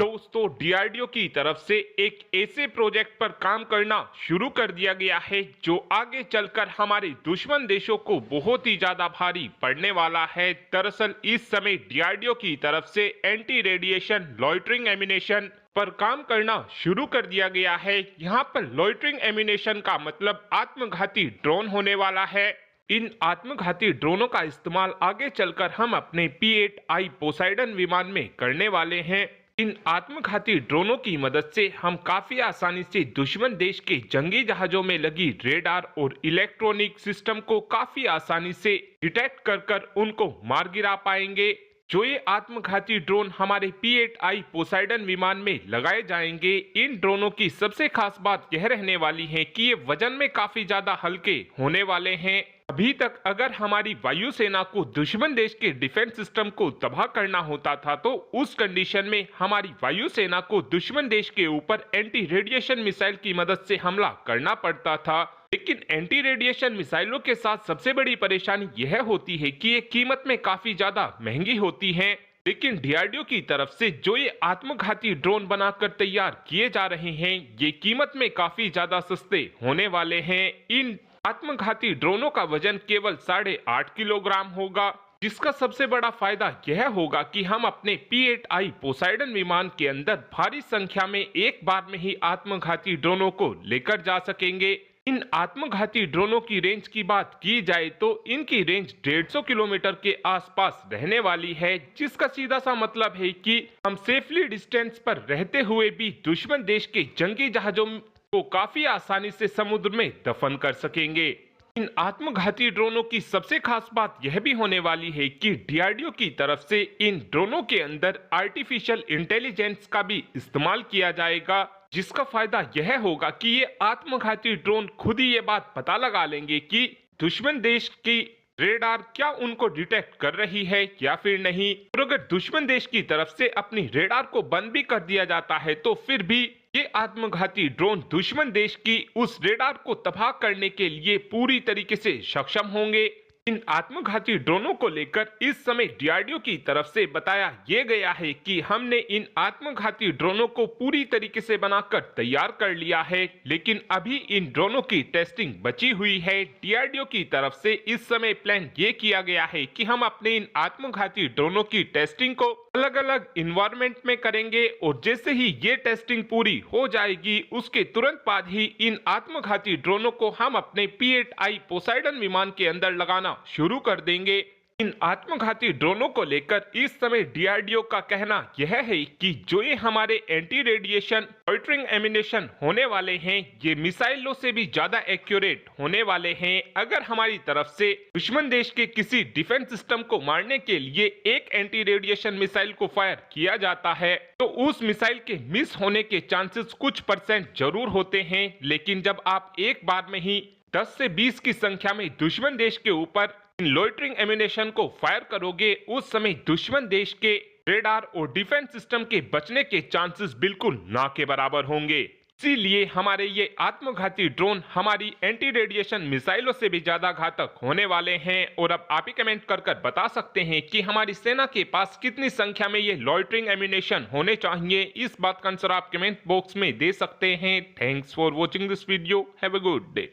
दोस्तों डीआरडीओ की तरफ से एक ऐसे प्रोजेक्ट पर काम करना शुरू कर दिया गया है जो आगे चलकर हमारे दुश्मन देशों को बहुत ही ज्यादा भारी पड़ने वाला है। दरअसल इस समय डीआरडीओ की तरफ से एंटी रेडिएशन लॉइटरिंग एम्यूनेशन पर काम करना शुरू कर दिया गया है। यहाँ पर लॉइटरिंग एम्यूनेशन का मतलब आत्मघाती ड्रोन होने वाला है। इन आत्मघाती ड्रोनों का इस्तेमाल आगे चलकर हम अपने P-8I पोसाइडन विमान में करने वाले हैं। इन आत्मघाती ड्रोनों की मदद से हम काफी आसानी से दुश्मन देश के जंगी जहाजों में लगी रेडार और इलेक्ट्रॉनिक सिस्टम को काफी आसानी से डिटेक्ट कर उनको मार गिरा पाएंगे। जो ये आत्मघाती ड्रोन हमारे P-8I पोसाइडन विमान में लगाए जाएंगे, इन ड्रोनों की सबसे खास बात यह रहने वाली है कि ये वजन में काफी ज्यादा हल्के होने वाले हैं। अभी तक अगर हमारी वायुसेना को दुश्मन देश के डिफेंस सिस्टम को तबाह करना होता था तो उस कंडीशन में हमारी वायुसेना को दुश्मन देश के ऊपर एंटी रेडिएशन मिसाइल की मदद से हमला करना पड़ता था। लेकिन एंटी रेडिएशन मिसाइलों के साथ सबसे बड़ी परेशानी यह होती है कि ये कीमत में काफी ज्यादा महंगी होती हैं। लेकिन डीआरडीओ की तरफ से जो ये आत्मघाती ड्रोन बनाकर तैयार किए जा रहे हैं, ये कीमत में काफी ज्यादा सस्ते होने वाले हैं। इन आत्मघाती ड्रोनों का वजन केवल 8.5 किलोग्राम होगा, जिसका सबसे बड़ा फायदा यह होगा कि हम अपने P-8I पोसाइडन विमान के अंदर भारी संख्या में एक बार में ही आत्मघाती ड्रोनों को लेकर जा सकेंगे। इन आत्मघाती ड्रोनों की रेंज की बात की जाए तो इनकी रेंज 150 किलोमीटर के आसपास रहने वाली है, जिसका सीधा सा मतलब है कि हम सेफली डिस्टेंस पर रहते हुए भी दुश्मन देश के जंगी जहाजों को काफी आसानी से समुद्र में दफन कर सकेंगे। इन आत्मघाती ड्रोनों की सबसे खास बात यह भी होने वाली है कि डीआरडीओ की तरफ से इन ड्रोनों के अंदर आर्टिफिशियल इंटेलिजेंस का भी इस्तेमाल किया जाएगा, जिसका फायदा यह होगा कि ये आत्मघाती ड्रोन खुद ही ये बात पता लगा लेंगे कि दुश्मन देश की रेडार क्या उनको डिटेक्ट कर रही है या फिर नहीं। और अगर दुश्मन देश की तरफ से अपनी रेडार को बंद भी कर दिया जाता है तो फिर भी ये आत्मघाती ड्रोन दुश्मन देश की उस रेडार को तबाह करने के लिए पूरी तरीके से सक्षम होंगे। इन आत्मघाती ड्रोनों को लेकर इस समय डीआरडीओ की तरफ से बताया ये गया है कि हमने इन आत्मघाती ड्रोनों को पूरी तरीके से बनाकर तैयार कर लिया है, लेकिन अभी इन ड्रोनों की टेस्टिंग बची हुई है। डीआरडीओ की तरफ से इस समय प्लान ये किया गया है कि हम अपने इन आत्मघाती ड्रोनों की टेस्टिंग को अलग अलग इन्वायरमेंट में करेंगे और जैसे ही ये टेस्टिंग पूरी हो जाएगी उसके तुरंत बाद ही इन आत्मघाती ड्रोनों को हम अपने P-8I पोसाइडन विमान के अंदर लगाना शुरू कर देंगे। इन आत्मघाती ड्रोनों को लेकर इस समय डीआरडीओ का कहना यह है कि जो ये हमारे एंटी रेडिएशन लॉइटरिंग एम्यूनेशन होने वाले हैं, ये मिसाइलों से भी ज्यादा एक्यूरेट होने वाले हैं। अगर हमारी तरफ से दुश्मन देश के किसी डिफेंस सिस्टम को मारने के लिए एक एंटी रेडिएशन मिसाइल को फायर किया जाता है तो उस मिसाइल के मिस होने के चांसेस कुछ % जरूर होते हैं, लेकिन जब आप एक बार में ही 10 से 20 की संख्या में दुश्मन देश के ऊपर इन लॉइटरिंग एम्यूनेशन को फायर करोगे, उस समय दुश्मन देश के रेडार और डिफेंस सिस्टम के बचने के चांसेस बिल्कुल ना के बराबर होंगे। इसीलिए हमारे ये आत्मघाती ड्रोन हमारी एंटी रेडिएशन मिसाइलों से भी ज्यादा घातक होने वाले हैं। और अब आप ही कमेंट कर बता सकते हैं कि हमारी सेना के पास कितनी संख्या में ये लॉइटरिंग एम्यूनेशन होने चाहिए। इस बात का आंसर आप कमेंट बॉक्स में दे सकते हैं। Thanks for watching this video. Have a good day.